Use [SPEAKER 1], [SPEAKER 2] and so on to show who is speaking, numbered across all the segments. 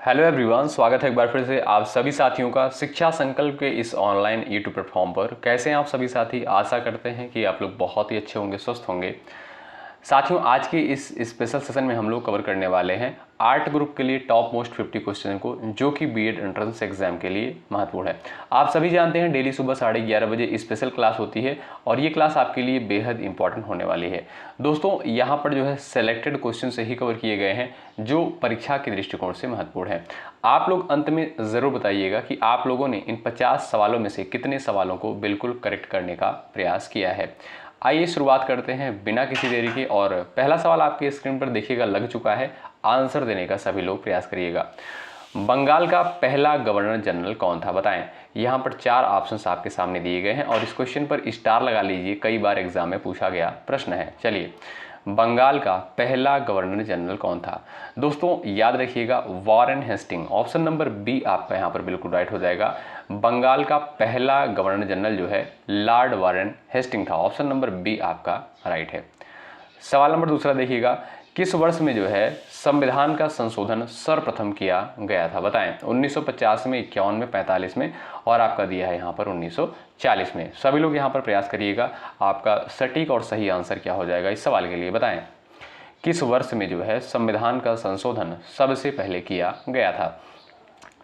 [SPEAKER 1] Hello everyone, स्वागत है एक बार फिर से आप सभी साथियों का शिक्षा संकल्प के इस ऑनलाइन यूट्यूब प्लेटफॉर्म पर। कैसे हैं आप सभी साथी? आशा करते हैं कि आप लोग बहुत ही अच्छे होंगे, स्वस्थ होंगे। साथियों, आज के इस स्पेशल सेशन में हम लोग कवर करने वाले हैं आर्ट ग्रुप के लिए टॉप मोस्ट 50 क्वेश्चन को, जो कि बीएड एंट्रेंस एग्जाम के लिए महत्वपूर्ण है। आप सभी जानते हैं डेली सुबह 11:30 बजे स्पेशल क्लास होती है और ये क्लास आपके लिए बेहद इंपॉर्टेंट होने वाली है। दोस्तों, यहाँ पर जो है सेलेक्टेड क्वेश्चन से ही कवर किए गए हैं जो परीक्षा के दृष्टिकोण से महत्वपूर्ण है। आप लोग अंत में ज़रूर बताइएगा कि आप लोगों ने इन 50 सवालों में से कितने सवालों को बिल्कुल करेक्ट करने का प्रयास किया है। आइए शुरुआत करते हैं बिना किसी देरी के। और पहला सवाल आपके स्क्रीन पर देखिएगा लग चुका है, आंसर देने का सभी लोग प्रयास करिएगा। बंगाल का पहला गवर्नर जनरल कौन था? बताएं। यहाँ पर 4 ऑप्शंस आपके सामने दिए गए हैं और इस क्वेश्चन पर स्टार लगा लीजिए, कई बार एग्जाम में पूछा गया प्रश्न है। चलिए, बंगाल का पहला गवर्नर जनरल कौन था? दोस्तों याद रखिएगा, Warren Hasting. Option number B आपका यहाँ पर बिल्कुल राइट हो जाएगा। बंगाल का पहला गवर्नर जनरल जो है लॉर्ड वॉरेन हेस्टिंग था। ऑप्शन नंबर बी आपका राइट है। सवाल नंबर दूसरा देखिएगा, किस वर्ष में जो है संविधान का संशोधन सर्वप्रथम किया गया था? बताएं। 1950 में, 51 में, 45 में और आपका दिया है यहाँ पर 1940 में। सभी लोग यहाँ पर प्रयास करिएगा, आपका सटीक और सही आंसर क्या हो जाएगा इस सवाल के लिए। बताएं, किस वर्ष में जो है संविधान का संशोधन सबसे पहले किया गया था?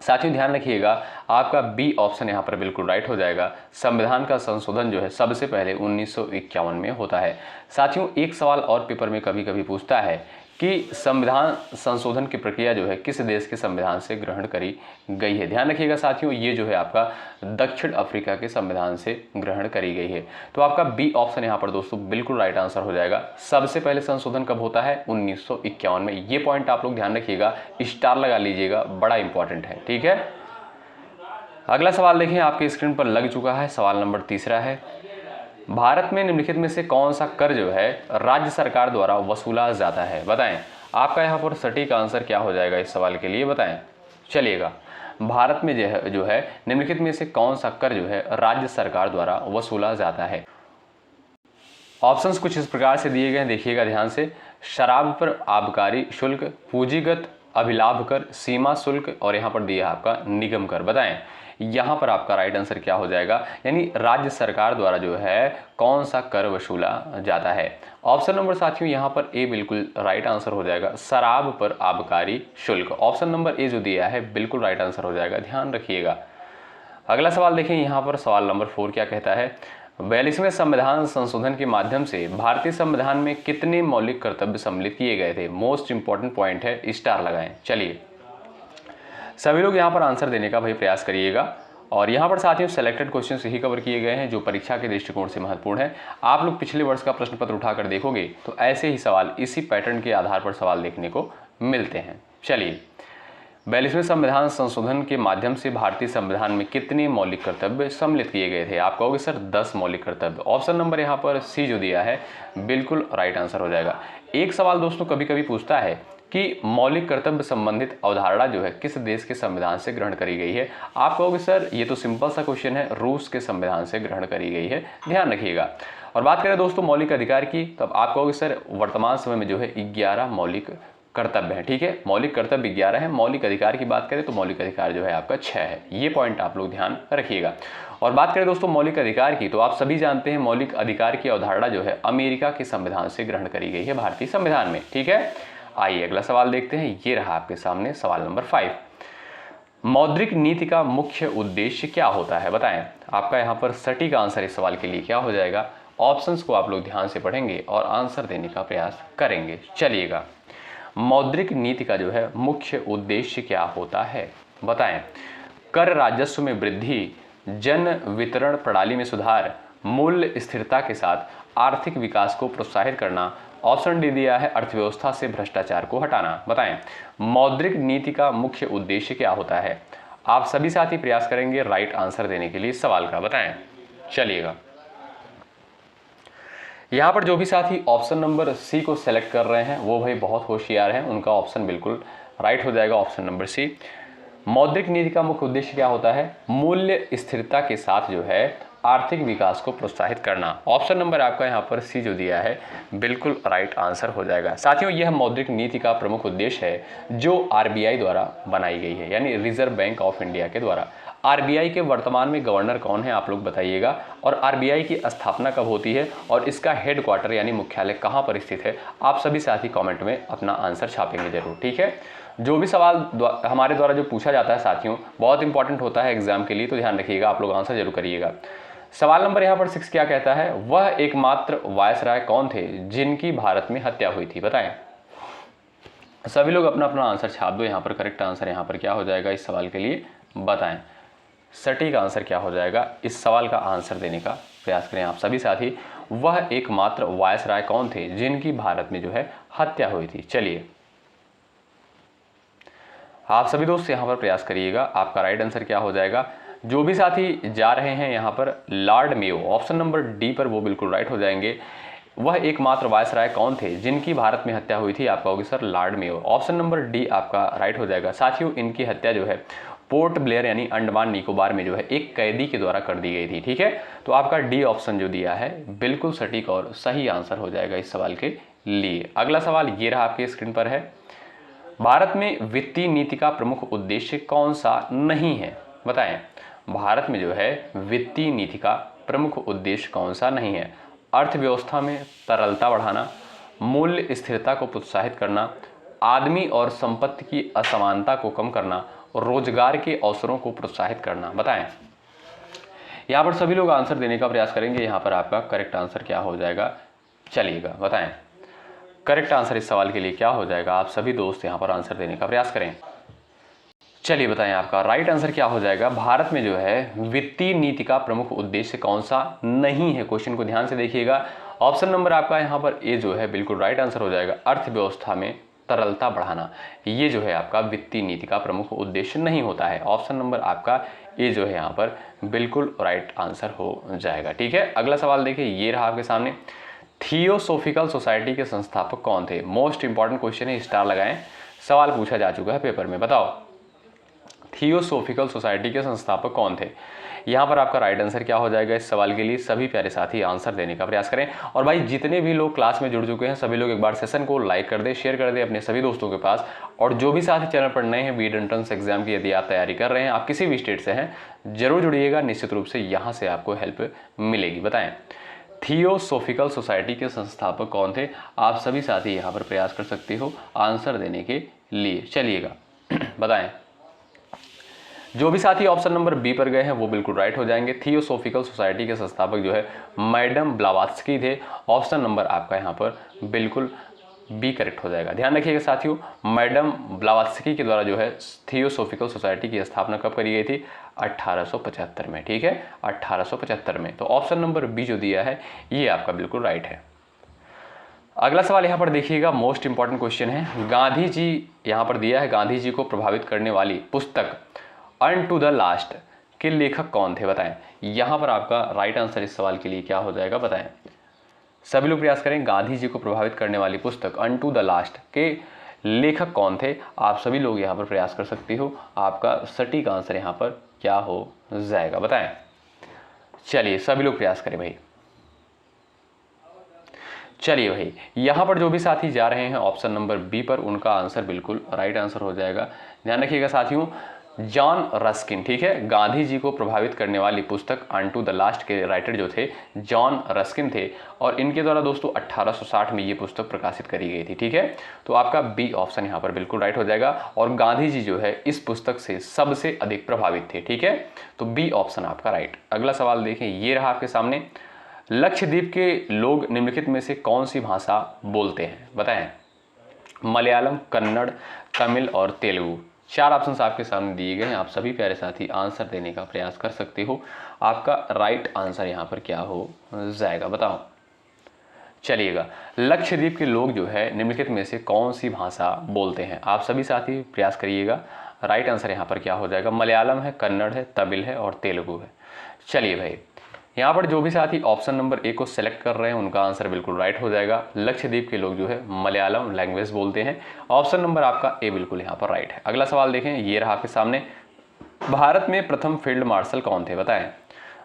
[SPEAKER 1] साथियों ध्यान रखिएगा, आपका बी ऑप्शन यहाँ पर बिल्कुल राइट हो जाएगा। संविधान का संशोधन जो है सबसे पहले 1951 में होता है। साथियों, एक सवाल और पेपर में कभी कभी पूछता है कि संविधान संशोधन की प्रक्रिया जो है किस देश के संविधान से ग्रहण करी गई है। ध्यान रखिएगा साथियों, ये जो है आपका दक्षिण अफ्रीका के संविधान से ग्रहण करी गई है। तो आपका बी ऑप्शन यहाँ पर दोस्तों बिल्कुल राइट आंसर हो जाएगा। सबसे पहले संशोधन कब होता है? 1951 में। ये पॉइंट आप लोग ध्यान रखिएगा, स्टार लगा लीजिएगा, बड़ा इंपॉर्टेंट है। ठीक है, अगला सवाल देखें, आपकी स्क्रीन पर लग चुका है। सवाल नंबर तीसरा है, भारत में निम्नलिखित में से कौन सा कर जो है राज्य सरकार द्वारा वसूला जाता है? बताएं। आपका यहाँ पर सटीक आंसर क्या हो जाएगा इस सवाल के लिए? बताएं। चलिएगा, भारत में जो है निम्नलिखित में से कौन सा कर जो है राज्य सरकार द्वारा वसूला जाता है? ऑप्शंस कुछ इस प्रकार से दिए गए हैं, देखिएगा ध्यान से। शराब पर आबकारी शुल्क, पूंजीगत अभिलाभ कर, सीमा शुल्क और यहाँ पर दिया आपका निगम कर। बताएं यहाँ पर आपका राइट आंसर क्या हो जाएगा, यानी राज्य सरकार द्वारा जो है कौन सा कर वसूला जाता है? ऑप्शन नंबर साथियों यहाँ पर ए बिल्कुल राइट आंसर हो जाएगा, शराब पर आबकारी शुल्क। ऑप्शन नंबर ए जो दिया है बिल्कुल राइट आंसर हो जाएगा, ध्यान रखिएगा। अगला सवाल देखें, यहाँ पर सवाल नंबर 4 क्या कहता है, 42वें संविधान संशोधन के माध्यम से भारतीय संविधान में कितने मौलिक कर्तव्य सम्मिलित किए गए थे? मोस्ट इंपॉर्टेंट पॉइंट है, स्टार लगाएं। चलिए, सभी लोग यहाँ पर आंसर देने का भाई प्रयास करिएगा। और यहाँ पर साथियों सेलेक्टेड क्वेश्चन ही कवर किए गए हैं जो परीक्षा के दृष्टिकोण से महत्वपूर्ण है। आप लोग पिछले वर्ष का प्रश्न पत्र उठाकर देखोगे तो ऐसे ही सवाल इसी पैटर्न के आधार पर सवाल देखने को मिलते हैं। चलिए, 42वें संविधान संशोधन के माध्यम से भारतीय संविधान में कितने मौलिक कर्तव्य सम्मिलित किए गए थे? आप कहोगे सर 10 मौलिक कर्तव्य। ऑप्शन नंबर यहाँ पर सी जो दिया है बिल्कुल राइट आंसर हो जाएगा। एक सवाल दोस्तों कभी कभी पूछता है कि मौलिक कर्तव्य संबंधित अवधारणा जो है किस देश के संविधान से ग्रहण करी गई है? आप कहोगे सर ये तो सिंपल सा क्वेश्चन है, रूस के संविधान से ग्रहण करी गई है। ध्यान रखिएगा। और बात करें दोस्तों मौलिक अधिकार की, तब आप कहोगे सर वर्तमान समय में जो है 11 मौलिक कर्तव्य है। ठीक है, मौलिक कर्तव्य 11 है। मौलिक अधिकार की बात करें तो मौलिक अधिकार जो है आपका 6 है। ये पॉइंट आप लोग ध्यान रखिएगा। और बात करें दोस्तों मौलिक अधिकार की, तो आप सभी जानते हैं मौलिक अधिकार की अवधारणा जो है अमेरिका के संविधान से ग्रहण करी गई है भारतीय संविधान में। ठीक है, आइए अगला सवाल देखते हैं। ये रहा आपके सामने सवाल नंबर 5, मौद्रिक नीति का मुख्य उद्देश्य क्या होता है? बताएं। आपका यहाँ पर सटीक आंसर इस सवाल के लिए क्या हो जाएगा? ऑप्शंस को आप लोग ध्यान से पढ़ेंगे और आंसर देने का प्रयास करेंगे। चलिएगा, मौद्रिक नीति का जो है मुख्य उद्देश्य क्या होता है? बताएं। कर राजस्व में वृद्धि, जन वितरण प्रणाली में सुधार, मूल्य स्थिरता के साथ आर्थिक विकास को प्रोत्साहित करना। ऑप्शन डी दिया है अर्थव्यवस्था से भ्रष्टाचार को हटाना। बताएं, मौद्रिक नीति का मुख्य उद्देश्य क्या होता है? आप सभी साथी प्रयास करेंगे राइट आंसर देने के लिए सवाल का। बताएं। चलिएगा, यहाँ पर जो भी साथी ऑप्शन नंबर सी को सेलेक्ट कर रहे हैं वो भाई बहुत होशियार हैं, उनका ऑप्शन बिल्कुल राइट हो जाएगा, ऑप्शन नंबर सी। मौद्रिक नीति का मुख्य उद्देश्य क्या होता है? मूल्य स्थिरता के साथ जो है आर्थिक विकास को प्रोत्साहित करना। ऑप्शन नंबर आपका यहाँ पर सी जो दिया है बिल्कुल राइट आंसर हो जाएगा। साथियों, यह मौद्रिक नीति का प्रमुख उद्देश्य है जो आरबीआई द्वारा बनाई गई है, यानी रिजर्व बैंक ऑफ इंडिया के द्वारा। आरबीआई के वर्तमान में गवर्नर कौन है, आप लोग बताइएगा। और आरबीआई की स्थापना कब होती है और इसका हेडक्वार्टर यानी मुख्यालय कहाँ पर स्थित है, आप सभी साथी कमेंट में अपना आंसर छापेंगे जरूर, ठीक है। जो भी सवाल हमारे द्वारा जो पूछा जाता है साथियों, बहुत इंपॉर्टेंट होता है एग्जाम के लिए, तो ध्यान रखिएगा, आप लोग आंसर जरूर करिएगा। सवाल नंबर यहाँ पर 6 क्या कहता है, वह एकमात्र वायसराय कौन थे जिनकी भारत में हत्या हुई थी, बताएं। सभी लोग अपना अपना आंसर छाप दो। यहाँ पर करेक्ट आंसर यहाँ पर क्या हो जाएगा इस सवाल के लिए, बताएं। सटीक आंसर क्या हो जाएगा, इस सवाल का आंसर देने का प्रयास करें आप सभी साथी। वह एकमात्र वायसराय कौन थे जिनकी भारत में जो है हत्या हुई थी। चलिए आप सभी दोस्त यहाँ पर प्रयास करिएगा, आपका राइट आंसर क्या हो जाएगा। जो भी साथी जा रहे हैं यहाँ पर Lord Mayo, option number D पर, वो बिल्कुल राइट हो जाएंगे। वह एकमात्र वायसराय कौन थे जिनकी भारत में हत्या हुई थी, आपका होगी sir Lord Mayo. Option number D आपका राइट हो जाएगा। साथियों, इनकी हत्या जो है पोर्ट ब्लेयर यानी अंडमान निकोबार में जो है एक कैदी के द्वारा कर दी गई थी, ठीक है। तो आपका डी ऑप्शन जो दिया है बिल्कुल सटीक और सही आंसर हो जाएगा इस सवाल के लिए। अगला सवाल ये रहा आपके स्क्रीन पर है, भारत में वित्तीय नीति का प्रमुख उद्देश्य कौन सा नहीं है, बताएं। भारत में जो है वित्तीय नीति का प्रमुख उद्देश्य कौन सा नहीं है। अर्थव्यवस्था में तरलता बढ़ाना, मूल्य स्थिरता को प्रोत्साहित करना, आदमी और संपत्ति की असमानता को कम करना, रोजगार के अवसरों को प्रोत्साहित करना, बताएं। यहाँ पर सभी लोग आंसर देने का प्रयास करेंगे। यहाँ पर आपका करेक्ट आंसर क्या हो जाएगा, चलिएगा बताएं। करेक्ट आंसर इस सवाल के लिए क्या हो जाएगा, आप सभी दोस्त यहाँ पर आंसर देने का प्रयास करें। चलिए बताएं आपका राइट आंसर क्या हो जाएगा। भारत में जो है वित्तीय नीति का प्रमुख उद्देश्य कौन सा नहीं है, क्वेश्चन को ध्यान से देखिएगा। ऑप्शन नंबर आपका यहाँ पर ए जो है बिल्कुल राइट आंसर हो जाएगा। अर्थव्यवस्था में तरलता बढ़ाना, ये जो है आपका वित्तीय नीति का प्रमुख उद्देश्य नहीं होता है। ऑप्शन नंबर आपका ए जो है यहाँ पर बिल्कुल राइट आंसर हो जाएगा, ठीक है। अगला सवाल देखिए, ये रहा आपके सामने, थियोसोफिकल सोसाइटी के संस्थापक कौन थे। मोस्ट इंपॉर्टेंट क्वेश्चन है, स्टार लगाएं, सवाल पूछा जा चुका है पेपर में, बताओ थियोसोफिकल सोसाइटी के संस्थापक कौन थे। यहाँ पर आपका राइट आंसर क्या हो जाएगा इस सवाल के लिए, सभी प्यारे साथी आंसर देने का प्रयास करें। और भाई जितने भी लोग क्लास में जुड़ चुके हैं सभी लोग एक बार सेशन को लाइक कर दे, शेयर कर दे अपने सभी दोस्तों के पास। और जो भी साथी चैनल पर नए हैं, बीएड एंट्रेंस एग्जाम की यदि आप तैयारी कर रहे हैं, आप किसी भी स्टेट से हैं, जरूर जुड़िएगा, निश्चित रूप से यहाँ से आपको हेल्प मिलेगी। बताएं थियोसोफिकल सोसाइटी के संस्थापक कौन थे, आप सभी साथी यहाँ पर प्रयास कर सकते हो आंसर देने के लिए। चलिएगा बताएं। जो भी साथी ऑप्शन नंबर बी पर गए हैं वो बिल्कुल राइट हो जाएंगे। थियोसोफिकल सोसाइटी के संस्थापक जो है मैडम ब्लावात्स्की थे। ऑप्शन नंबर आपका यहाँ पर बिल्कुल बी करेक्ट हो जाएगा। ध्यान रखिएगा साथियों, मैडम ब्लावात्स्की के द्वारा जो है थियोसोफिकल सोसाइटी की स्थापना कब करी गई थी, 1875 में, ठीक है, 1875 में। तो ऑप्शन नंबर बी जो दिया है ये आपका बिल्कुल राइट है। अगला सवाल यहाँ पर देखिएगा, मोस्ट इंपॉर्टेंट क्वेश्चन है। गांधी जी यहाँ पर दिया है, गांधी जी को प्रभावित करने वाली पुस्तक अनटू द लास्ट के लेखक कौन थे, बताएं। यहाँ पर आपका राइट आंसर इस सवाल के लिए क्या हो जाएगा, बताएं। सभी लोग प्रयास करें। गांधी जी को प्रभावित करने वाली पुस्तक अनटू द लास्ट के लेखक कौन थे, आप सभी लोग यहाँ पर प्रयास कर सकते हो। आपका सटीक आंसर यहाँ पर क्या हो जाएगा, बताएं। चलिए सभी लोग प्रयास करें भाई। चलिए भाई, यहाँ पर जो भी साथी जा रहे हैं ऑप्शन नंबर बी पर, उनका आंसर बिल्कुल राइट आंसर हो जाएगा। ध्यान रखिएगा साथियों, जॉन रस्किन, ठीक है। गांधी जी को प्रभावित करने वाली पुस्तक अनटू द लास्ट के राइटर जो थे जॉन रस्किन थे, और इनके द्वारा दोस्तों 1860 में ये पुस्तक प्रकाशित करी गई थी, ठीक है। तो आपका बी ऑप्शन यहाँ पर बिल्कुल राइट हो जाएगा। और गांधी जी जो है इस पुस्तक से सबसे अधिक प्रभावित थे, ठीक है। तो बी ऑप्शन आपका राइट। अगला सवाल देखें, ये रहा आपके सामने, लक्षद्वीप के लोग निम्नलिखित में से कौन सी भाषा बोलते हैं, बताएं। मलयालम, कन्नड़, तमिल और तेलुगु। 4 ऑप्शंस आपके सामने दिए गए हैं, आप सभी प्यारे साथी आंसर देने का प्रयास कर सकते हो। आपका राइट आंसर यहाँ पर क्या हो जाएगा, बताओ। चलिएगा, लक्षद्वीप के लोग जो है निम्नलिखित में से कौन सी भाषा बोलते हैं, आप सभी साथी प्रयास करिएगा। राइट आंसर यहाँ पर क्या हो जाएगा, मलयालम है, कन्नड़ है, तमिल है और तेलुगु है। चलिए भाई, यहाँ पर जो भी साथी ऑप्शन नंबर ए को सिलेक्ट कर रहे हैं उनका आंसर बिल्कुल राइट हो जाएगा। लक्षद्वीप के लोग जो है मलयालम लैंग्वेज बोलते हैं। ऑप्शन नंबर आपका ए बिल्कुल यहाँ पर राइट है। अगला सवाल देखें, ये रहा आपके सामने, भारत में प्रथम फील्ड मार्शल कौन थे, बताएं।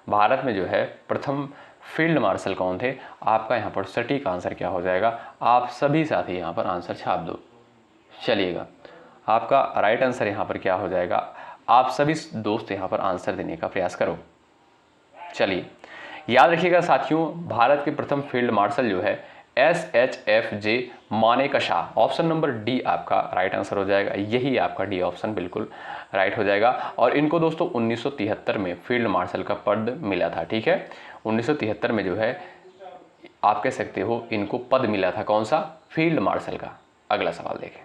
[SPEAKER 1] भारत में जो है प्रथम फील्ड मार्शल कौन थे? आपका यहाँ पर सटीक आंसर क्या हो जाएगा? आप सभी साथी यहाँ पर आंसर छाप दो। चलिएगा, आपका राइट आंसर यहाँ पर क्या हो जाएगा? आप सभी दोस्त यहाँ पर आंसर देने का प्रयास करो। चलिए, याद रखिएगा साथियों, भारत के प्रथम फील्ड मार्शल जो है SHFJ Manekshaw. Option number D आपका राइट आंसर हो जाएगा। यही आपका डी ऑप्शन बिल्कुल राइट हो जाएगा। और इनको दोस्तों 1973 में फील्ड मार्शल का पद मिला था। ठीक है, 1973 में जो है आप कह सकते हो इनको पद मिला था। कौन सा? फील्ड मार्शल का। अगला सवाल देखें,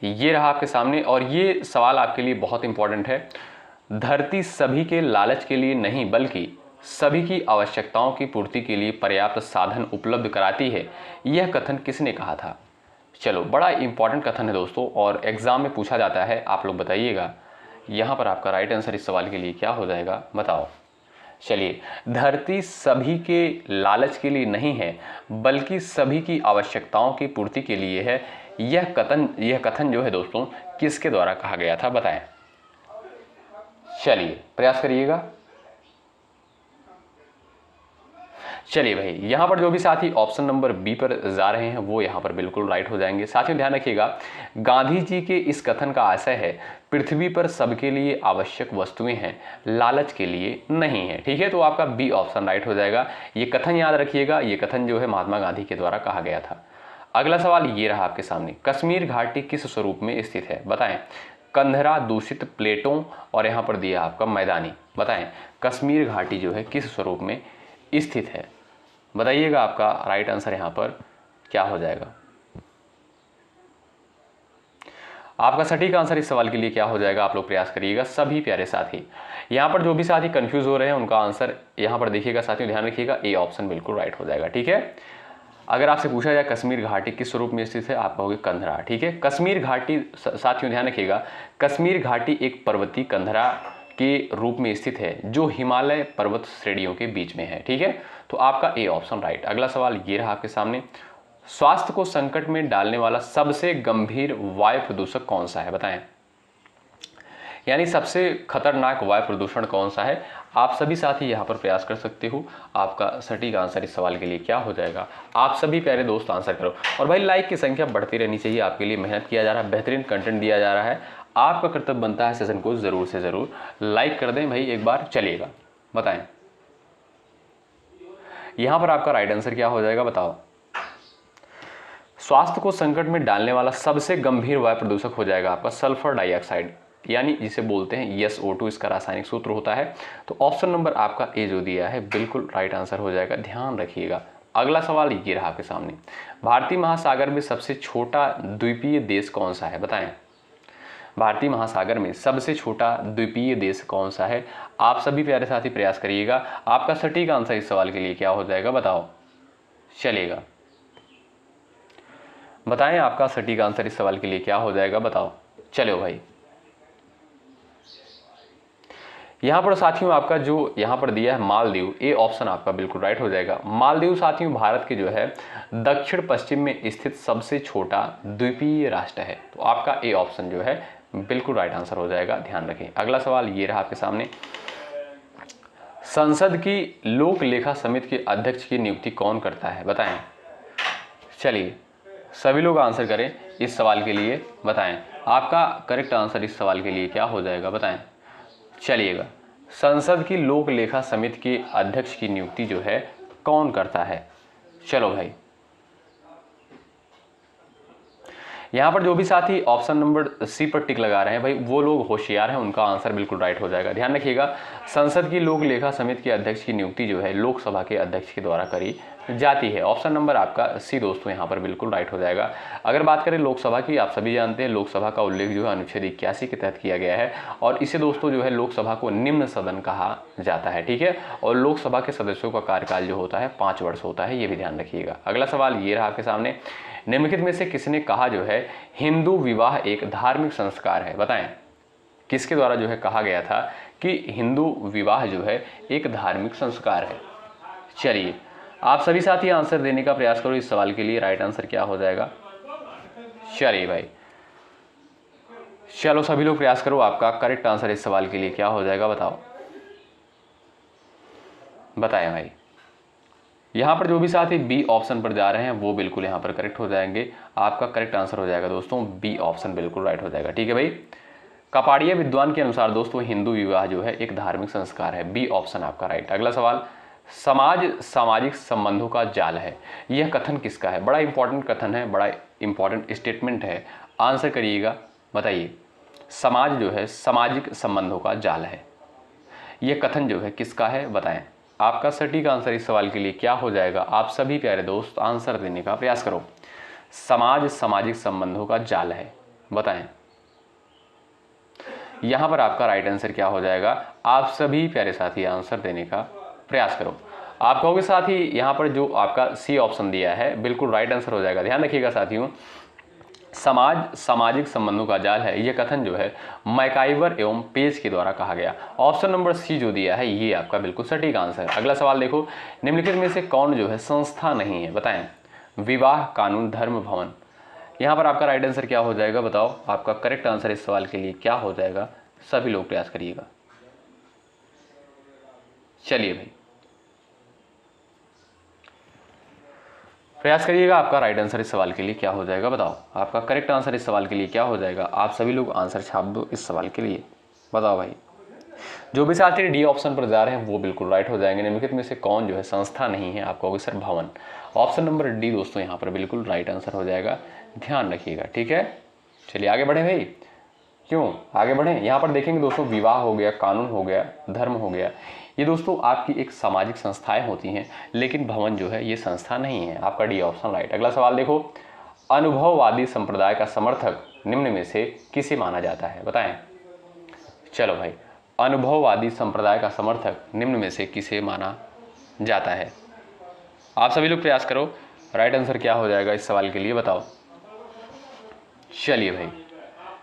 [SPEAKER 1] ये रहा आपके सामने और ये सवाल आपके लिए बहुत इंपॉर्टेंट है। धरती सभी के लालच के लिए नहीं बल्कि सभी की आवश्यकताओं की पूर्ति के लिए पर्याप्त साधन उपलब्ध कराती है, यह कथन किसने कहा था? चलो, बड़ा इंपॉर्टेंट कथन है दोस्तों और एग्जाम में पूछा जाता है। आप लोग बताइएगा यहाँ पर आपका राइट आंसर इस सवाल के लिए क्या हो जाएगा, बताओ। चलिए, धरती सभी के लालच के लिए नहीं है बल्कि सभी की आवश्यकताओं की पूर्ति के लिए है, यह कथन जो है दोस्तों किसके द्वारा कहा गया था, बताएं। चलिए, प्रयास करिएगा। चलिए भाई, यहाँ पर जो भी साथी ऑप्शन नंबर बी पर जा रहे हैं वो यहाँ पर बिल्कुल राइट हो जाएंगे। साथियों ध्यान रखिएगा, गांधी जी के इस कथन का आशय है पृथ्वी पर सबके लिए आवश्यक वस्तुएं हैं, लालच के लिए नहीं है। ठीक है, तो आपका बी ऑप्शन राइट हो जाएगा। ये कथन याद रखिएगा, ये कथन जो है महात्मा गांधी के द्वारा कहा गया था। अगला सवाल ये रहा आपके सामने, कश्मीर घाटी किस स्वरूप में स्थित है, बताएं। कंधरा, दूषित प्लेटों और यहाँ पर दिया आपका मैदानी। बताएं कश्मीर घाटी जो है किस स्वरूप में स्थित है, बताइएगा। आपका राइट आंसर यहाँ पर क्या हो जाएगा? आपका सटीक आंसर इस सवाल के लिए क्या हो जाएगा? आप लोग प्रयास करिएगा सभी प्यारे साथी। यहाँ पर जो भी साथी कंफ्यूज हो रहे हैं उनका आंसर यहाँ पर देखिएगा साथियों, ध्यान रखिएगा, ए ऑप्शन बिल्कुल राइट हो जाएगा। ठीक है, अगर आपसे पूछा जाए कश्मीर घाटी किस स्वरूप में स्थित है, आप कहोगे कंधरा। ठीक है, कश्मीर घाटी साथियों ध्यान रखिएगा, कश्मीर घाटी एक पर्वतीय कंधरा के रूप में स्थित है जो हिमालय पर्वत श्रेणियों के बीच में है। ठीक है, तो आपका ए ऑप्शन राइट। अगला सवाल ये रहा आपके सामने, स्वास्थ्य को संकट में डालने वाला सबसे गंभीर वायु प्रदूषक कौन सा है, बताएं। यानी सबसे खतरनाक वायु प्रदूषण कौन सा है? आप सभी साथी यहाँ पर प्रयास कर सकते हो। आपका सटीक आंसर इस सवाल के लिए क्या हो जाएगा? आप सभी प्यारे दोस्त आंसर करो। और भाई लाइक की संख्या बढ़ती रहनी चाहिए, आपके लिए मेहनत किया जा रहा है, बेहतरीन कंटेंट दिया जा रहा है। आपका कर्तव्य बनता है सेशन को ज़रूर से ज़रूर लाइक कर दें भाई एक बार। चलिएगा, बताएं यहाँ पर आपका राइट आंसर क्या हो जाएगा, बताओ। स्वास्थ्य को संकट में डालने वाला सबसे गंभीर वायु प्रदूषक हो जाएगा आपका सल्फर डाइऑक्साइड, यानी जिसे बोलते हैं SO2, इसका रासायनिक सूत्र होता है। तो ऑप्शन नंबर आपका ए जो दिया है बिल्कुल राइट आंसर हो जाएगा, ध्यान रखिएगा। अगला सवाल ये रहा आपके सामने, भारतीय महासागर में सबसे छोटा द्वीपीय देश कौन सा है, बताएं। भारतीय महासागर में सबसे छोटा द्वीपीय देश कौन सा है? आप सभी प्यारे साथी प्रयास करिएगा। आपका सटीक आंसर इस सवाल के लिए क्या हो जाएगा, बताओ। चलिएगा, बताएं आपका सटीक आंसर इस सवाल के लिए क्या हो जाएगा, बताओ। चलो भाई, यहाँ पर साथियों आपका जो यहाँ पर दिया है मालदीव, ए ऑप्शन आपका बिल्कुल राइट हो जाएगा। मालदीव साथियों भारत के जो है दक्षिण पश्चिम में स्थित सबसे छोटा द्वीपीय राष्ट्र है। तो आपका ए ऑप्शन जो है बिल्कुल राइट आंसर हो जाएगा, ध्यान रखें। अगला सवाल ये रहा आपके सामने, संसद की लोक लेखा समिति के अध्यक्ष की नियुक्ति कौन करता है, बताएं। चलिए, सभी लोग आंसर करें इस सवाल के लिए, बताएं। आपका करेक्ट आंसर इस सवाल के लिए क्या हो जाएगा, बताएं। चलिएगा, संसद की लोक लेखा समिति के अध्यक्ष की नियुक्ति जो है कौन करता है? चलो भाई, यहाँ पर जो भी साथी ऑप्शन नंबर सी पर टिक लगा रहे हैं भाई वो लोग होशियार हैं, उनका आंसर बिल्कुल राइट हो जाएगा। ध्यान रखिएगा, संसद की लोक लेखा समिति के अध्यक्ष की नियुक्ति जो है लोकसभा के अध्यक्ष के द्वारा करी जाती है। ऑप्शन नंबर आपका सी दोस्तों यहाँ पर बिल्कुल राइट हो जाएगा। अगर बात करें लोकसभा की, आप सभी जानते हैं लोकसभा का उल्लेख जो है अनुच्छेद 81 के तहत किया गया है और इसे दोस्तों जो है लोकसभा को निम्न सदन कहा जाता है। ठीक है, और लोकसभा के सदस्यों का कार्यकाल जो होता है 5 वर्ष होता है, ये भी ध्यान रखिएगा। अगला सवाल ये रहा आपके सामने, निम्नलिखित में से किसने कहा जो है हिंदू विवाह एक धार्मिक संस्कार है, बताएं। किसके द्वारा जो है कहा गया था कि हिंदू विवाह जो है एक धार्मिक संस्कार है? चलिए, आप सभी साथी आंसर देने का प्रयास करो इस सवाल के लिए। राइट आंसर क्या हो जाएगा? चलिए भाई, चलो सभी लोग प्रयास करो। आपका करेक्ट आंसर इस सवाल के लिए क्या हो जाएगा, बताओ। बताएं भाई। यहाँ पर जो भी साथी बी ऑप्शन पर जा रहे हैं वो बिल्कुल यहाँ पर करेक्ट हो जाएंगे। आपका करेक्ट आंसर हो जाएगा दोस्तों बी ऑप्शन, बिल्कुल राइट हो जाएगा। ठीक है भाई। कपाड़िया विद्वान के अनुसार दोस्तों हिंदू विवाह जो है एक धार्मिक संस्कार है। बी ऑप्शन आपका राइट। अगला सवाल, समाज सामाजिक संबंधों का जाल है, यह कथन किसका है? बड़ा इंपॉर्टेंट कथन है, बड़ा इंपॉर्टेंट स्टेटमेंट है, आंसर करिएगा, बताइए। समाज जो है सामाजिक संबंधों का जाल है, यह कथन जो है किसका है? बताएं। आपका सटीक आंसर इस सवाल के लिए क्या हो जाएगा? आप सभी प्यारे दोस्त आंसर देने का प्रयास करो। समाज सामाजिक संबंधों का जाल है, बताएं। यहां पर आपका राइट आंसर क्या हो जाएगा? आप सभी प्यारे साथी आंसर देने का प्रयास करो। आप कहोगे साथी यहां पर जो आपका सी ऑप्शन दिया है बिल्कुल राइट आंसर हो जाएगा। ध्यान रखिएगा साथियों, समाज सामाजिक संबंधों का जाल है, यह कथन जो है मैकाइवर एवं पेज के द्वारा कहा गया। ऑप्शन नंबर सी जो दिया है ये आपका बिल्कुल सटीक आंसर। अगला सवाल देखो, निम्नलिखित में से कौन जो है संस्था नहीं है? बताएं। विवाह कानून धर्म भवन, यहाँ पर आपका राइट आंसर क्या हो जाएगा? बताओ। आपका करेक्ट आंसर इस सवाल के लिए क्या हो जाएगा? सभी लोग प्रयास करिएगा। चलिए भाई प्रयास करिएगा। आपका राइट आंसर इस सवाल के लिए क्या हो जाएगा? बताओ। आपका करेक्ट आंसर इस सवाल के लिए क्या हो जाएगा? आप सभी लोग आंसर छाप दो इस सवाल के लिए, बताओ भाई। जो भी साथी डी ऑप्शन पर जा रहे हैं वो बिल्कुल राइट हो जाएंगे। निम्नलिखित में से कौन जो है संस्था नहीं है? आप कहोगे सर भवन। ऑप्शन नंबर डी दोस्तों यहाँ पर बिल्कुल राइट आंसर हो जाएगा, ध्यान रखिएगा। ठीक है, चलिए आगे बढ़े भाई। क्यों आगे बढ़े? यहाँ पर देखेंगे दोस्तों, विवाह हो गया, कानून हो गया, धर्म हो गया, ये दोस्तों आपकी एक सामाजिक संस्थाएं होती हैं, लेकिन भवन जो है ये संस्था नहीं है। आपका डी ऑप्शन राइट। अगला सवाल देखो, अनुभववादी संप्रदाय का समर्थक निम्न में से किसे माना जाता है? बताएं। चलो भाई, अनुभववादी संप्रदाय का समर्थक निम्न में से किसे माना जाता है? आप सभी लोग प्रयास करो। राइट आंसर क्या हो जाएगा इस सवाल के लिए? बताओ। चलिए भाई,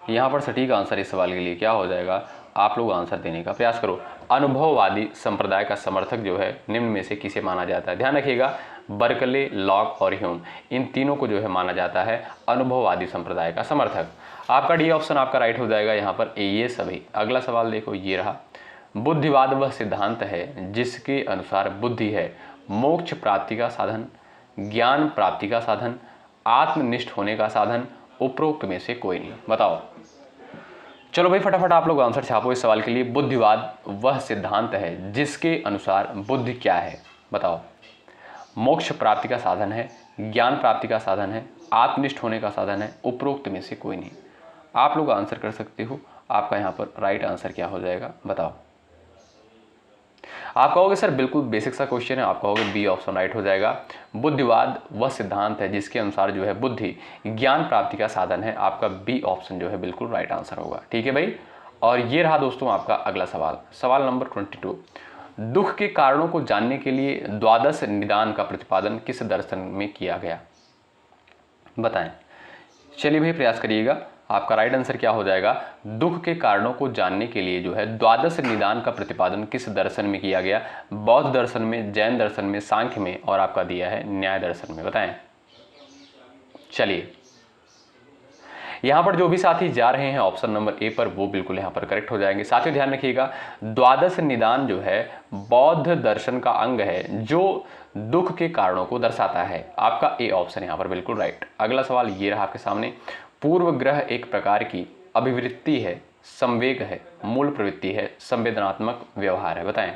[SPEAKER 1] यहाँ पर सटीक आंसर इस सवाल के लिए क्या हो जाएगा? आप लोग आंसर देने का प्रयास करो। अनुभववादी संप्रदाय का समर्थक जो है निम्न में से किसे माना जाता है? ध्यान रखिएगा, बर्कले, लॉक और ह्यूम, इन तीनों को जो है माना जाता है अनुभववादी संप्रदाय का समर्थक। आपका डी ऑप्शन आपका राइट हो जाएगा यहाँ पर ये सभी। अगला सवाल देखो, ये रहा, बुद्धिवाद वह सिद्धांत है जिसके अनुसार बुद्धि है मोक्ष प्राप्ति का साधन, ज्ञान प्राप्ति का साधन, आत्मनिष्ठ होने का साधन, उपरोक्त में से कोई नहीं। बताओ। चलो भाई फटाफट आप लोग आंसर छापो इस सवाल के लिए। बुद्धिवाद वह सिद्धांत है जिसके अनुसार बुद्धि क्या है? बताओ। मोक्ष प्राप्ति का साधन है, ज्ञान प्राप्ति का साधन है, आत्मनिष्ठ होने का साधन है, उपरोक्त में से कोई नहीं। आप लोग आंसर कर सकते हो। आपका यहाँ पर राइट आंसर क्या हो जाएगा? बताओ। आप कहोगे सर बिल्कुल बेसिक सा क्वेश्चन है, आप कहोगे बी ऑप्शन राइट हो जाएगा। बुद्धिवाद वह सिद्धांत है जिसके अनुसार जो है बुद्धि ज्ञान प्राप्ति का साधन है। आपका बी ऑप्शन जो है बिल्कुल राइट आंसर होगा। ठीक है भाई। और ये रहा दोस्तों आपका अगला सवाल, सवाल नंबर 22। दुख के कारणों को जानने के लिए द्वादश निदान का प्रतिपादन किस दर्शन में किया गया? बताएं। चलिए भाई प्रयास करिएगा। आपका राइट आंसर क्या हो जाएगा? दुख के कारणों को जानने के लिए जो है द्वादश निदान का प्रतिपादन किस दर्शन में किया गया? बौद्ध दर्शन में, जैन दर्शन में, सांख्य में और आपका दिया है न्याय दर्शन में। बताएं। चलिए यहां पर जो भी साथी जा रहे हैं ऑप्शन नंबर ए पर वो बिल्कुल यहां पर करेक्ट हो जाएंगे। साथियों ध्यान रखिएगा, द्वादश निदान जो है बौद्ध दर्शन का अंग है जो दुख के कारणों को दर्शाता है। आपका ए ऑप्शन यहां पर बिल्कुल राइट। अगला सवाल ये रहा आपके सामने, पूर्व ग्रह एक प्रकार की अभिवृत्ति है, संवेग है, मूल प्रवृत्ति है, संवेदनात्मक व्यवहार है। बताएं।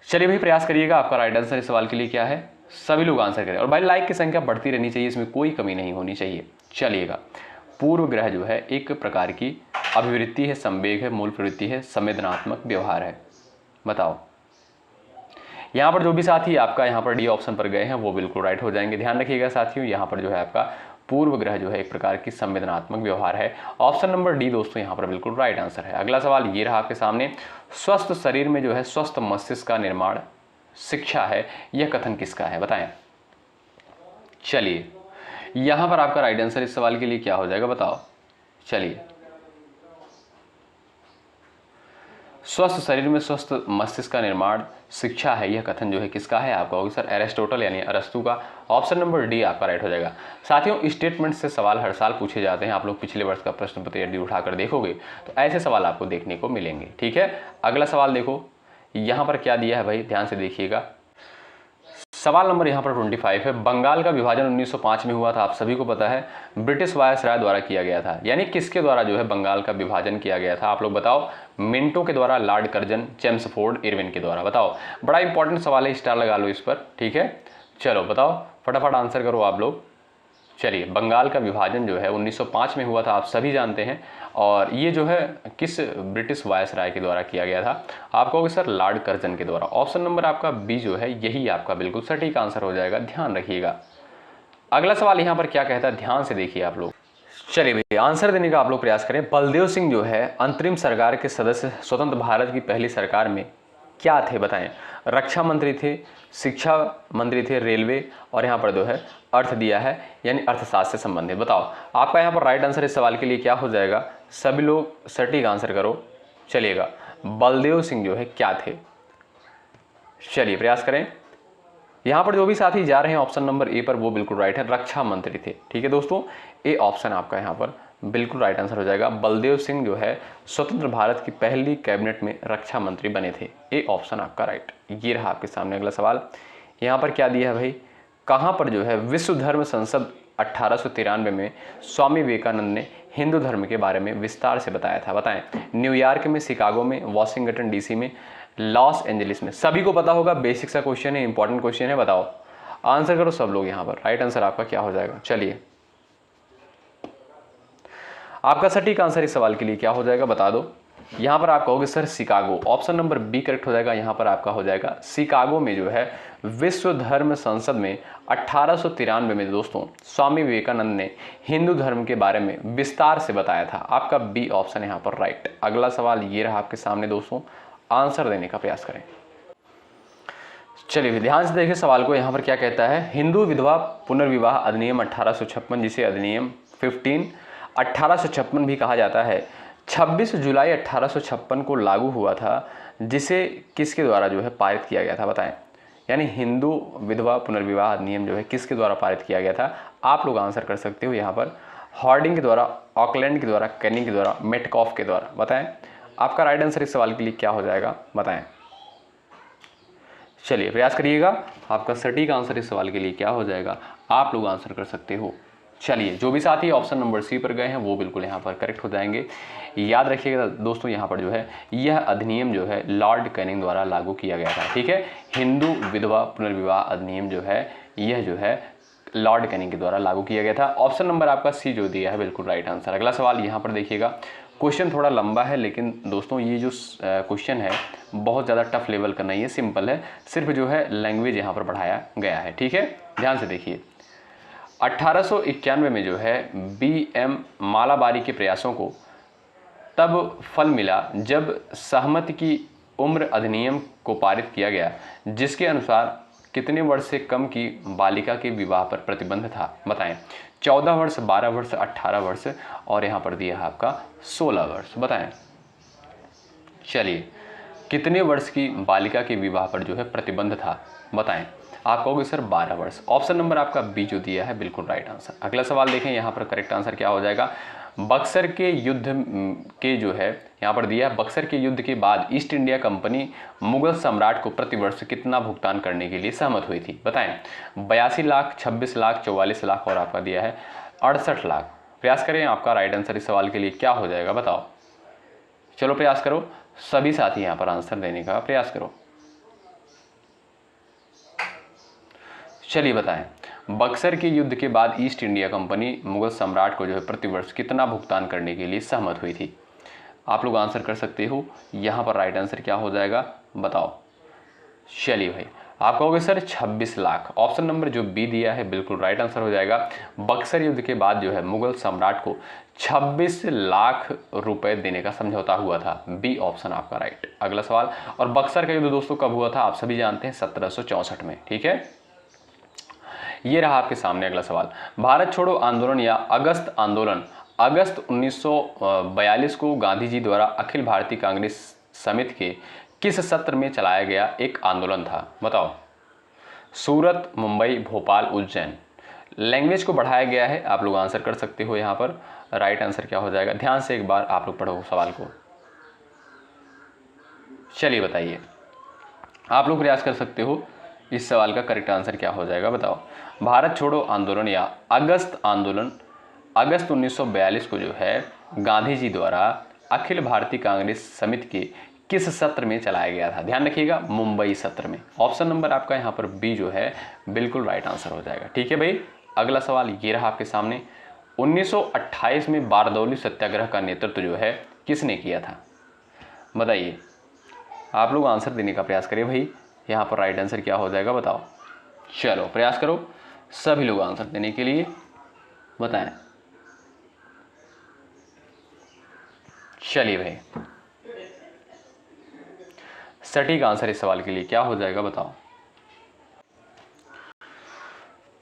[SPEAKER 1] चलिए भाई प्रयास करिएगा। आपका राइट आंसर इस सवाल के लिए क्या है? सभी लोग आंसर करें और भाई लाइक की संख्या बढ़ती रहनी चाहिए, इसमें कोई कमी नहीं होनी चाहिए। चलिएगा, पूर्व ग्रह जो है एक प्रकार की अभिवृत्ति है, संवेग है, मूल प्रवृत्ति है, संवेदनात्मक व्यवहार है। बताओ। यहाँ पर जो भी साथी आपका यहाँ पर डी ऑप्शन पर गए हैं वो बिल्कुल राइट हो जाएंगे। ध्यान रखिएगा साथियों, यहाँ पर जो है आपका पूर्व ग्रह जो है एक प्रकार की संवेदनात्मक व्यवहार है। ऑप्शन नंबर डी दोस्तों यहाँ पर बिल्कुल राइट आंसर है। अगला सवाल ये रहा आपके सामने, स्वस्थ शरीर में जो है स्वस्थ मस्तिष्क का निर्माण शिक्षा है, यह कथन किसका है? बताएं। चलिए यहां पर आपका राइट आंसर इस सवाल के लिए क्या हो जाएगा? बताओ। चलिए, स्वस्थ शरीर में स्वस्थ मस्तिष्क का निर्माण शिक्षा है, यह कथन जो है किसका है? आप कहोगे सर एरिस्टोटल यानी अरस्तु का। ऑप्शन नंबर डी आपका राइट हो जाएगा। साथियों स्टेटमेंट से सवाल हर साल पूछे जाते हैं। आप लोग पिछले वर्ष का प्रश्न पत्र यदि उठाकर देखोगे तो ऐसे सवाल आपको देखने को मिलेंगे। ठीक है। अगला सवाल देखो, यहाँ पर क्या दिया है भाई, ध्यान से देखिएगा। सवाल नंबर यहाँ पर 25 है। बंगाल का विभाजन 1905 में हुआ था, आप सभी को पता है, ब्रिटिश वायसराय द्वारा किया गया था। यानी किसके द्वारा जो है बंगाल का विभाजन किया गया था, आप लोग बताओ। मिंटो के द्वारा, लॉर्ड कर्जन, चेम्सफोर्ड, इरविन के द्वारा। बताओ, बड़ा इंपॉर्टेंट सवाल है, स्टार लगा लो इस पर, ठीक है। चलो बताओ, फटाफट आंसर करो आप लोग। चलिए, बंगाल का विभाजन जो है 1905 में हुआ था, आप सभी जानते हैं। और ये जो है किस ब्रिटिश वायसराय के द्वारा किया गया था, आप कहोगे सर लॉर्ड कर्जन के द्वारा। ऑप्शन नंबर आपका बी जो है यही आपका बिल्कुल सटीक आंसर हो जाएगा, ध्यान रखिएगा। अगला सवाल यहाँ पर क्या कहता है, ध्यान से देखिए आप लोग। चलिए भैया, आंसर देने का आप लोग प्रयास करें। बलदेव सिंह जो है अंतरिम सरकार के सदस्य स्वतंत्र भारत की पहली सरकार में क्या थे, बताएं। रक्षा मंत्री थे, शिक्षा मंत्री थे, रेलवे, और यहाँ पर जो है अर्थ दिया है, यानी अर्थशास्त्र से संबंधित। बताओ, आपका यहाँ पर राइट आंसर इस सवाल के लिए क्या हो जाएगा, सभी लोग सटीक आंसर करो। चलिएगा, बलदेव सिंह जो है क्या थे, चलिए प्रयास करें। यहाँ पर जो भी साथी जा रहे हैं ऑप्शन नंबर ए पर, वो बिल्कुल राइट है, रक्षा मंत्री थे। ठीक है दोस्तों, ए ऑप्शन आपका यहाँ पर बिल्कुल राइट आंसर हो जाएगा। बलदेव सिंह जो है स्वतंत्र भारत की पहली कैबिनेट में रक्षा मंत्री बने थे, ए ऑप्शन आपका राइट। ये रहा आपके सामने अगला सवाल। यहाँ पर क्या दिया है भाई, कहाँ पर जो है विश्व धर्म संसद 1893 में स्वामी विवेकानंद ने हिंदू धर्म के बारे में विस्तार से बताया था, बताएं। न्यूयॉर्क में, शिकागो में, वॉशिंगटन डीसी में, लॉस एंजलिस में। सभी को पता होगा, बेसिक सा क्वेश्चन है, इंपॉर्टेंट क्वेश्चन है। बताओ, आंसर करो सब लोग यहाँ पर। राइट आंसर आपका क्या हो जाएगा, चलिए आपका सटीक आंसर इस सवाल के लिए क्या हो जाएगा, बता दो। यहाँ पर आप कहोगे sir Chicago, option number B correct हो जाएगा। यहाँ पर आपका हो जाएगा शिकागो में जो है विश्व धर्म संसद में 1893 में दोस्तों स्वामी विवेकानंद ने हिंदू धर्म के बारे में विस्तार से बताया था। आपका बी ऑप्शन यहाँ पर राइट। अगला सवाल ये रहा आपके सामने दोस्तों, आंसर देने का प्रयास करें। चलिए ध्यान से देखिए सवाल को। यहाँ पर क्या कहता है, हिंदू विधवा पुनर्विवाह अधिनियम 1856, जिसे अधिनियम 1856 भी कहा जाता है, 26 जुलाई 1856 को लागू हुआ था, जिसे किसके द्वारा जो है पारित किया गया था, बताएं। यानी हिंदू विधवा पुनर्विवाह अधिनियम जो है किसके द्वारा पारित किया गया था, आप लोग आंसर कर सकते हो यहाँ पर। हार्डिंग के द्वारा, ऑकलैंड के द्वारा, कैनिंग के द्वारा, मेटकॉफ के द्वारा। बताएं, आपका राइट आंसर इस सवाल के लिए क्या हो जाएगा, बताएं। चलिए प्रयास करिएगा, आपका सटीक आंसर इस सवाल के लिए क्या हो जाएगा, आप लोग आंसर कर सकते हो। चलिए, जो भी साथी ऑप्शन नंबर सी पर गए हैं वो बिल्कुल यहाँ पर करेक्ट हो जाएंगे। याद रखिएगा दोस्तों, यहाँ पर जो है यह अधिनियम जो है लॉर्ड कैनिंग द्वारा लागू किया गया था। ठीक है, हिंदू विधवा पुनर्विवाह अधिनियम जो है यह जो है लॉर्ड कैनिंग के द्वारा लागू किया गया था। ऑप्शन नंबर आपका सी जो दिया है बिल्कुल राइट आंसर। अगला सवाल यहाँ पर देखिएगा, क्वेश्चन थोड़ा लंबा है, लेकिन दोस्तों ये जो क्वेश्चन है बहुत ज़्यादा टफ लेवल का नहीं है, सिंपल है, सिर्फ जो है लैंग्वेज यहाँ पर बढ़ाया गया है। ठीक है, ध्यान से देखिए। 1891 में जो है BM मालाबारी के प्रयासों को तब फल मिला जब सहमति की उम्र अधिनियम को पारित किया गया, जिसके अनुसार कितने वर्ष से कम की बालिका के विवाह पर प्रतिबंध था, बताएं। 14 वर्ष, 12 वर्ष, 18 वर्ष, और यहाँ पर दिया है आपका 16 वर्ष, बताएं। चलिए, कितने वर्ष की बालिका के विवाह पर जो है प्रतिबंध था, बताएं। आप कहोगे सर 12 वर्ष। ऑप्शन नंबर आपका बी जो दिया है बिल्कुल राइट आंसर। अगला सवाल देखें, यहाँ पर करेक्ट आंसर क्या हो जाएगा। बक्सर के युद्ध के जो है यहाँ पर दिया है, बक्सर के युद्ध के बाद ईस्ट इंडिया कंपनी मुगल सम्राट को प्रतिवर्ष कितना भुगतान करने के लिए सहमत हुई थी, बताएं। 82 लाख, 26 लाख, 44 लाख, और आपका दिया है 68 लाख। प्रयास करें, आपका राइट आंसर इस सवाल के लिए क्या हो जाएगा, बताओ। चलो प्रयास करो, सभी साथी यहाँ पर आंसर देने का प्रयास करो। चलिए बताएं, बक्सर के युद्ध के बाद ईस्ट इंडिया कंपनी मुगल सम्राट को जो है प्रतिवर्ष कितना भुगतान करने के लिए सहमत हुई थी, आप लोग आंसर कर सकते हो। यहाँ पर राइट आंसर क्या हो जाएगा, बताओ। चलिए भाई, आप कहोगे सर 26 लाख। ऑप्शन नंबर जो बी दिया है बिल्कुल राइट आंसर हो जाएगा। बक्सर युद्ध के बाद जो है मुगल सम्राट को 26 लाख रुपए देने का समझौता हुआ था, बी ऑप्शन आपका राइट। अगला सवाल, और बक्सर का युद्ध दोस्तों कब हुआ था, आप सभी जानते हैं 1764 में। ठीक है, ये रहा आपके सामने अगला सवाल। भारत छोड़ो आंदोलन या अगस्त आंदोलन अगस्त 1942 को गांधी जी द्वारा अखिल भारतीय कांग्रेस समिति के किस सत्र में चलाया गया एक आंदोलन था, बताओ। सूरत, मुंबई, भोपाल, उज्जैन। लैंग्वेज को बढ़ाया गया है, आप लोग आंसर कर सकते हो। यहाँ पर राइट आंसर क्या हो जाएगा, ध्यान से एक बार आप लोग पढ़ो सवाल को। चलिए बताइए, आप लोग प्रयास कर सकते हो इस सवाल का करेक्ट आंसर क्या हो जाएगा, बताओ। भारत छोड़ो आंदोलन या अगस्त आंदोलन अगस्त 1942 को जो है गांधी जी द्वारा अखिल भारतीय कांग्रेस समिति के किस सत्र में चलाया गया था? ध्यान रखिएगा, मुंबई सत्र में। ऑप्शन नंबर आपका यहाँ पर बी जो है बिल्कुल राइट आंसर हो जाएगा। ठीक है भाई, अगला सवाल ये रहा आपके सामने। 1928 में बारदौली सत्याग्रह का नेतृत्व जो है किसने किया था? बताइए, आप लोग आंसर देने का प्रयास करिए भाई, यहाँ पर राइट आंसर क्या हो जाएगा बताओ। चलो प्रयास करो सभी लोग आंसर देने के लिए, बताएं। चलिए भाई, सटीक आंसर इस सवाल के लिए क्या हो जाएगा बताओ।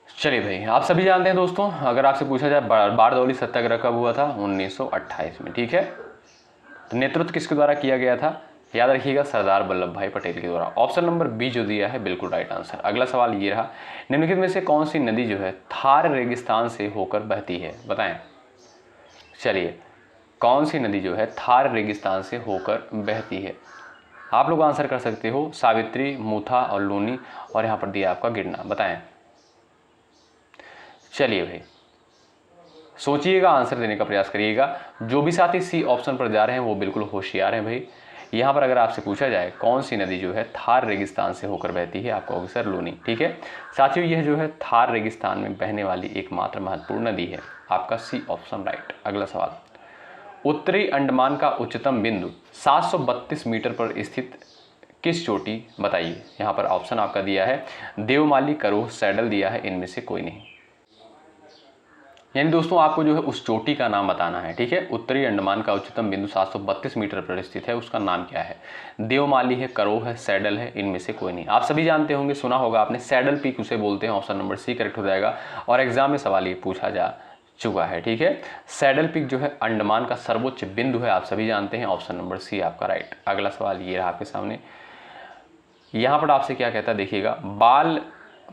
[SPEAKER 1] चलिए भाई, आप सभी जानते हैं दोस्तों, अगर आपसे पूछा जाए बारदौली सत्याग्रह कब हुआ था? 1928 में। ठीक है, तो नेतृत्व किसके द्वारा किया गया था? याद रखिएगा, सरदार वल्लभ भाई पटेल के द्वारा। ऑप्शन नंबर बी जो दिया है बिल्कुल राइट आंसर। अगला सवाल ये रहा, निम्नलिखित में से कौन सी नदी जो है थार रेगिस्तान से होकर बहती है? बताएं। चलिए, कौन सी नदी जो है थार रेगिस्तान से होकर बहती है? आप लोग आंसर कर सकते हो सावित्री, मूथा और लूनी, और यहाँ पर दिया आपका गिरना। बताएं। चलिए भाई, सोचिएगा, आंसर देने का प्रयास करिएगा। जो भी साथी सी ऑप्शन पर जा रहे हैं वो बिल्कुल होशियार हैं भाई। यहाँ पर अगर आपसे पूछा जाए कौन सी नदी जो है थार रेगिस्तान से होकर बहती है, आपका होगा सर लूनी। ठीक है साथियों, यह जो है थार रेगिस्तान में बहने वाली एकमात्र महत्वपूर्ण नदी है, आपका सी ऑप्शन राइट। अगला सवाल, उत्तरी अंडमान का उच्चतम बिंदु 732 मीटर पर स्थित किस चोटी? बताइए। यहाँ पर ऑप्शन आपका दिया है देवमाली, करोह, सैडल दिया है, इनमें से कोई नहीं। यानी दोस्तों आपको जो है उस चोटी का नाम बताना है। ठीक है, उत्तरी अंडमान का उच्चतम बिंदु 732 मीटर पर स्थित है, उसका नाम क्या है? देवमाली है, करोह है, सैडल है, इनमें से कोई नहीं। आप सभी जानते होंगे, सुना होगा आपने, सैडल पीक उसे बोलते हैं। ऑप्शन नंबर सी करेक्ट हो जाएगा, और एग्जाम में सवाल ये पूछा जा चुका है। ठीक है, सैडल पीक जो है अंडमान का सर्वोच्च बिंदु है, आप सभी जानते हैं। ऑप्शन नंबर सी आपका राइट। अगला सवाल ये रहा आपके सामने, यहाँ पर आपसे क्या कहता है देखिएगा,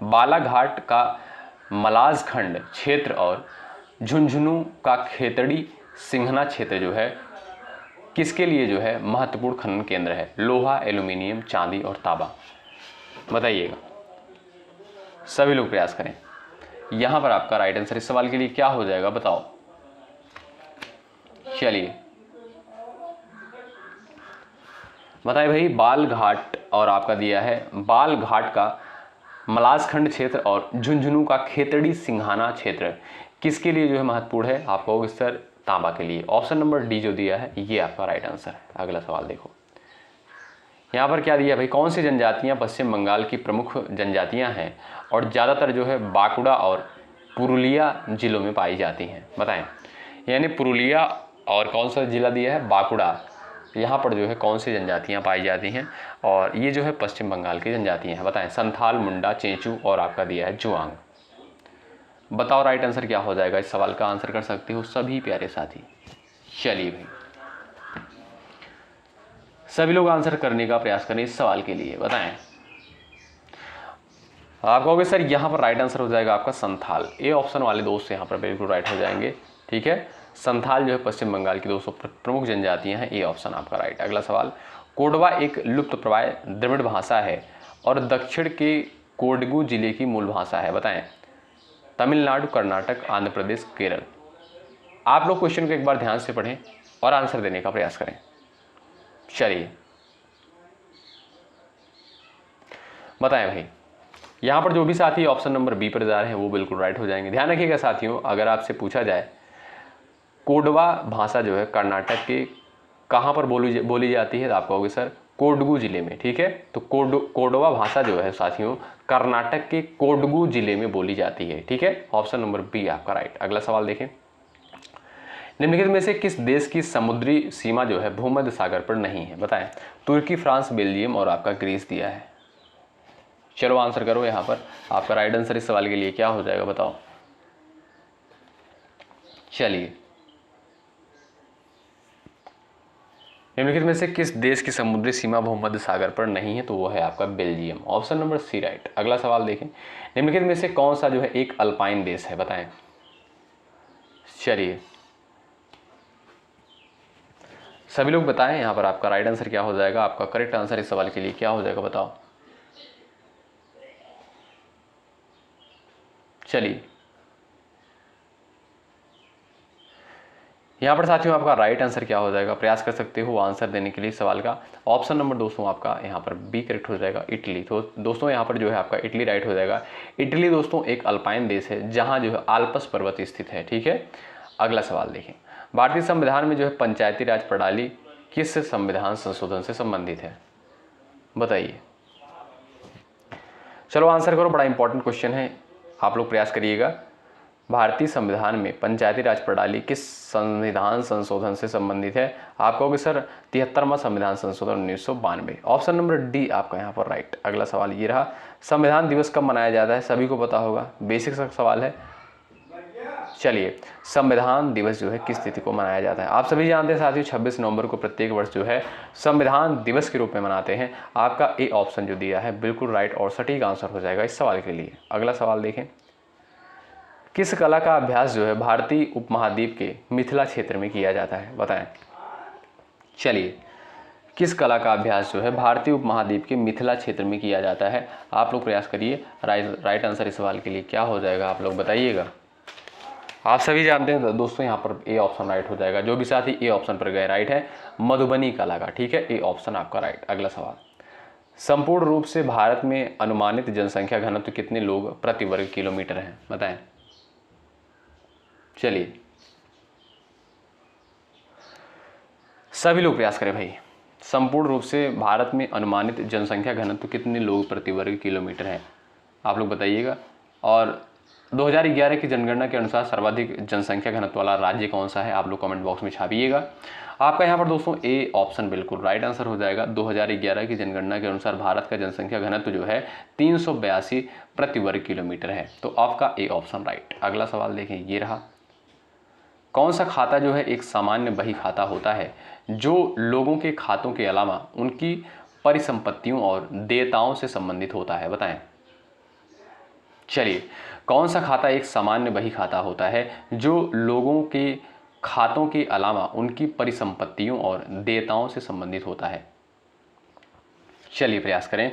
[SPEAKER 1] बालाघाट का मलाजखंड क्षेत्र और झुंझुनू का खेतड़ी सिंघना क्षेत्र जो है किसके लिए जो है महत्वपूर्ण खनन केंद्र है? लोहा, एल्यूमिनियम, चांदी और तांबा। बताइएगा, सभी लोग प्रयास करें। यहां पर आपका राइट आंसर इस सवाल के लिए क्या हो जाएगा बताओ। चलिए बताइए भाई, बालघाट और आपका दिया है बालघाट का मलाजखंड क्षेत्र और झुंझुनू का खेतड़ी सिंघाना क्षेत्र किसके लिए जो है महत्वपूर्ण है? आपका होगा सर तांबा के लिए। ऑप्शन नंबर डी जो दिया है ये आपका राइट आंसर है। अगला सवाल देखो, यहाँ पर क्या दिया भाई, कौन सी जनजातियाँ पश्चिम बंगाल की प्रमुख जनजातियाँ हैं और ज़्यादातर जो है बांकुड़ा और पुरुलिया जिलों में पाई जाती हैं? बताएं। यानी पुरुलिया और कौन सा जिला दिया है? बांकुड़ा। यहाँ पर जो है कौन सी जनजातियाँ पाई जाती हैं, और ये जो है पश्चिम बंगाल की जनजातियाँ हैं। बताएं। संथाल, मुंडा, चेंचू और आपका दिया है जुआंग। बताओ राइट आंसर क्या हो जाएगा। इस सवाल का आंसर कर सकते हो सभी प्यारे साथी। चलिए भाई, सभी लोग आंसर करने का प्रयास करें इस सवाल के लिए। बताएं। आप कहोगे सर यहाँ पर राइट आंसर हो जाएगा आपका संथाल। ए ऑप्शन वाले दोस्त यहाँ पर बिल्कुल राइट हो जाएंगे। ठीक है, संथाल जो है पश्चिम बंगाल की 200 प्रमुख जनजातियां हैं। ए ऑप्शन आपका राइट। अगला सवाल, कोडवा एक लुप्तप्राय द्रविड़ भाषा है और दक्षिण के कोडगू जिले की मूल भाषा है। बताएं। तमिलनाडु, कर्नाटक, आंध्र प्रदेश, केरल। आप लोग क्वेश्चन को एक बार ध्यान से पढ़ें और आंसर देने का प्रयास करें। चलिए बताएं भाई, यहाँ पर जो भी साथी ऑप्शन नंबर बी पर जा रहे हैं वो बिल्कुल राइट हो जाएंगे। ध्यान रखिएगा साथियों, अगर आपसे पूछा जाए कोडवा भाषा जो है कर्नाटक के कहाँ पर बोली जाती है, तो आप कहोगे सर कोडगू जिले में। ठीक है, तो कोडवा भाषा जो है साथियों कर्नाटक के कोडगू जिले में बोली जाती है। ठीक है, ऑप्शन नंबर बी आपका राइट। अगला सवाल देखें, निम्नलिखित में से किस देश की समुद्री सीमा जो है भूमध्य सागर पर नहीं है? बताएं। तुर्की, फ्रांस, बेल्जियम और आपका ग्रीस दिया है। चलो आंसर करो यहाँ पर। आपका राइट आंसर इस सवाल के लिए क्या हो जाएगा बताओ। चलिए, निम्नलिखित में से किस देश की समुद्री सीमा भूमध्य सागर पर नहीं है? तो वो है आपका Belgium. Option number C right. अगला सवाल देखें, निम्नलिखित में से कौन सा जो है एक अल्पाइन देश है? बताएं। चलिए सभी लोग बताएं यहाँ पर आपका राइट आंसर क्या हो जाएगा। आपका करेक्ट आंसर इस सवाल के लिए क्या हो जाएगा बताओ। चलिए यहाँ पर साथियों आपका राइट आंसर क्या हो जाएगा, प्रयास कर सकते हो आंसर देने के लिए सवाल का। ऑप्शन नंबर दोस्तों आपका यहाँ पर बी करेक्ट हो जाएगा, इटली। तो दोस्तों यहाँ पर जो है आपका इटली राइट हो जाएगा। इटली दोस्तों एक अल्पाइन देश है जहाँ जो है आल्प्स पर्वत स्थित है, ठीक है। अगला सवाल देखें, भारतीय संविधान में जो है पंचायती राज प्रणाली किस संविधान संशोधन से संबंधित है, बताइए। चलो आंसर करो, बड़ा इंपॉर्टेंट क्वेश्चन है, आप लोग प्रयास करिएगा। भारतीय संविधान में पंचायती राज प्रणाली किस संविधान संशोधन से संबंधित है? आप कहोगे सर 73वां संविधान संशोधन 1992। ऑप्शन नंबर डी आपका यहाँ पर राइट। अगला सवाल ये रहा, संविधान दिवस कब मनाया जाता है? सभी को पता होगा, बेसिक सा सवाल है। चलिए, संविधान दिवस जो है किस तिथि को मनाया जाता है? आप सभी जानते हैं साथियों 26 नवंबर को प्रत्येक वर्ष जो है संविधान दिवस के रूप में मनाते हैं। आपका ए ऑप्शन जो दिया है बिल्कुल राइट और सटीक आंसर हो जाएगा इस सवाल के लिए। अगला सवाल देखें, किस कला का अभ्यास जो है भारतीय उपमहाद्वीप के मिथिला क्षेत्र में किया जाता है, बताएं। चलिए, किस कला का अभ्यास जो है भारतीय उपमहाद्वीप के मिथिला क्षेत्र में किया जाता है? आप लोग प्रयास करिए, राइट आंसर इस सवाल के लिए क्या हो जाएगा आप लोग बताइएगा। आप सभी जानते हैं दोस्तों यहाँ पर ए ऑप्शन राइट हो जाएगा। जो भी साथी ए ऑप्शन पर गए राइट है, मधुबनी कला का, ठीक है, ए ऑप्शन आपका राइट। अगला सवाल, संपूर्ण रूप से भारत में अनुमानित जनसंख्या घनत्व कितने लोग प्रति वर्ग किलोमीटर है, बताएं। चलिए सभी लोग प्रयास करें भाई, संपूर्ण रूप से भारत में अनुमानित जनसंख्या घनत्व कितने लोग प्रति वर्ग किलोमीटर है, आप लोग बताइएगा। और 2011 की जनगणना के अनुसार सर्वाधिक जनसंख्या घनत्व वाला राज्य कौन सा है, आप लोग कमेंट बॉक्स में छापिएगा। आपका यहाँ पर दोस्तों ए ऑप्शन बिल्कुल राइट आंसर हो जाएगा। 2011 की जनगणना के अनुसार भारत का जनसंख्या घनत्व जो है 382 प्रति वर्ग किलोमीटर है, तो आपका ए ऑप्शन राइट। अगला सवाल देखें, ये रहा, कौन सा खाता जो है एक सामान्य बही खाता होता है जो लोगों के खातों के अलावा उनकी परिसंपत्तियों और देयताओं से संबंधित होता है, बताएं। चलिए, कौन सा खाता एक सामान्य बही खाता होता है जो लोगों के खातों के अलावा उनकी परिसंपत्तियों और देयताओं से संबंधित होता है? चलिए प्रयास करें,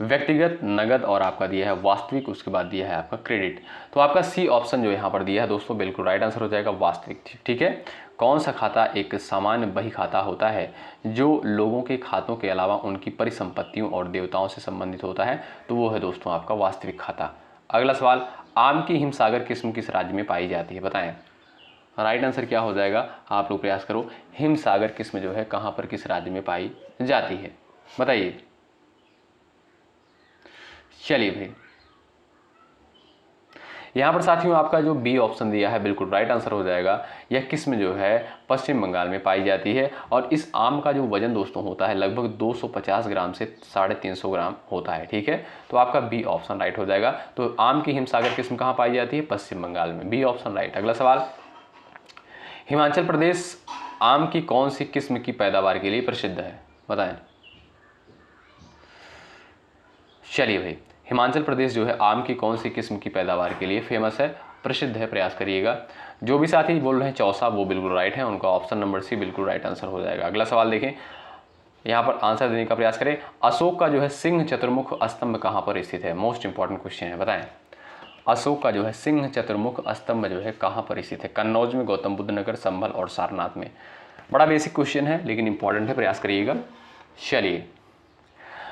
[SPEAKER 1] व्यक्तिगत, नगद और आपका दिया है वास्तविक, उसके बाद दिया है आपका क्रेडिट। तो आपका सी ऑप्शन जो यहाँ पर दिया है दोस्तों बिल्कुल राइट आंसर हो जाएगा, वास्तविक, ठीक है। कौन सा खाता एक सामान्य बही खाता होता है जो लोगों के खातों के अलावा उनकी परिसंपत्तियों और देयताओं से संबंधित होता है? तो वो है दोस्तों आपका वास्तविक खाता। अगला सवाल, आम की हिमसागर किस्म किस राज्य में पाई जाती है, बताएं। राइट आंसर क्या हो जाएगा, आप लोग प्रयास करो, हिमसागर किस्म जो है कहाँ पर किस राज्य में पाई जाती है, बताइए। चलिए भाई, यहाँ पर साथियों आपका जो बी ऑप्शन दिया है बिल्कुल राइट आंसर हो जाएगा। यह किस्म जो है पश्चिम बंगाल में पाई जाती है और इस आम का जो वजन दोस्तों होता है लगभग 250 ग्राम से 350 ग्राम होता है, ठीक है। तो आपका बी ऑप्शन राइट हो जाएगा। तो आम की हिमसागर किस्म कहाँ पाई जाती है? पश्चिम बंगाल में, बी ऑप्शन राइट। अगला सवाल, हिमाचल प्रदेश आम की कौन सी किस्म की पैदावार के लिए प्रसिद्ध है, बताएं। चलिए भाई, हिमाचल प्रदेश जो है आम की कौन सी किस्म की पैदावार के लिए फेमस है, प्रसिद्ध है, प्रयास करिएगा। जो भी साथी बोल रहे हैं चौसा, वो बिल्कुल राइट है, उनका ऑप्शन नंबर सी बिल्कुल राइट आंसर हो जाएगा। अगला सवाल देखें, यहाँ पर आंसर देने का प्रयास करें, अशोक का जो है सिंह चतुर्मुख स्तंभ कहाँ पर स्थित है? मोस्ट इंपॉर्टेंट क्वेश्चन है, बताएं। अशोक का जो है सिंह चतुर्मुख स्तंभ जो है कहाँ पर स्थित है? कन्नौज में, गौतम बुद्ध नगर, संभल और सारनाथ में। बड़ा बेसिक क्वेश्चन है लेकिन इंपॉर्टेंट है, प्रयास करिएगा। चलिए,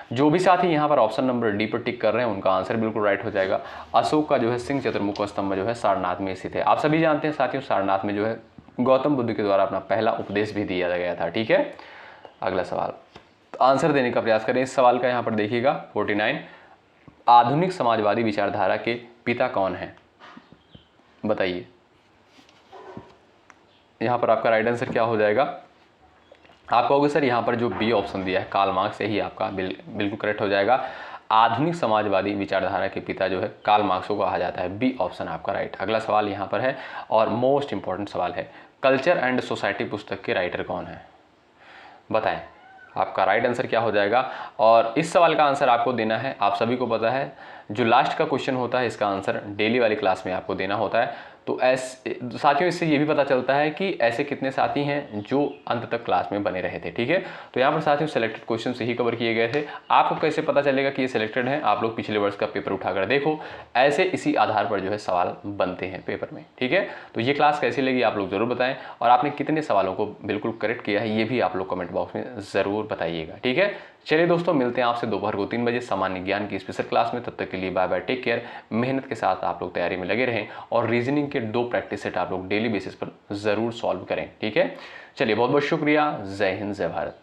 [SPEAKER 1] जो भी साथी यहाँ पर ऑप्शन नंबर डी पर टिक कर रहे हैं उनका आंसर बिल्कुल राइट हो जाएगा। अशोक का जो है सिंह चतुर्मुख स्तंभ जो है सारनाथ में स्थित है। आप सभी जानते हैं साथियों सारनाथ में जो है गौतम बुद्ध के द्वारा अपना पहला उपदेश भी दिया गया था, ठीक है। अगला सवाल, तो आंसर देने का प्रयास करें इस सवाल का। यहाँ पर देखिएगा 49, आधुनिक समाजवादी विचारधारा के पिता कौन है, बताइए। यहाँ पर आपका राइट आंसर क्या हो जाएगा? आप कहोगे सर यहाँ पर जो बी ऑप्शन दिया है कार्ल मार्क्स, यही आपका बिल्कुल करेक्ट हो जाएगा। आधुनिक समाजवादी विचारधारा के पिता जो है कार्ल मार्क्स को कहा जाता है, बी ऑप्शन आपका राइट। अगला सवाल यहाँ पर है और मोस्ट इंपॉर्टेंट सवाल है, कल्चर एंड सोसाइटी पुस्तक के राइटर कौन है, बताएं। आपका राइट आंसर क्या हो जाएगा? और इस सवाल का आंसर आपको देना है, आप सभी को पता है जो लास्ट का क्वेश्चन होता है इसका आंसर डेली वाली क्लास में आपको देना होता है। तो ऐसे साथियों इससे ये भी पता चलता है कि ऐसे कितने साथी हैं जो अंत तक क्लास में बने रहे थे। ठीक है, तो यहाँ पर साथियों सिलेक्टेड क्वेश्चन ही कवर किए गए थे। आपको कैसे पता चलेगा कि ये सिलेक्टेड है? आप लोग पिछले वर्ष का पेपर उठाकर देखो, ऐसे इसी आधार पर जो है सवाल बनते हैं पेपर में। ठीक है, तो ये क्लास कैसी लगी आप लोग जरूर बताएं, और आपने कितने सवालों को बिल्कुल करेक्ट किया है ये भी आप लोग कमेंट बॉक्स में ज़रूर बताइएगा। ठीक है, चलिए दोस्तों, मिलते हैं आपसे दोपहर को 3 बजे सामान्य ज्ञान की स्पेशल क्लास में। तब तक के लिए बाय बाय, टेक केयर। मेहनत के साथ आप लोग तैयारी में लगे रहें और रीजनिंग के 2 प्रैक्टिस सेट आप लोग डेली बेसिस पर ज़रूर सॉल्व करें। ठीक है, चलिए बहुत बहुत शुक्रिया। जय हिंद, जय भारत।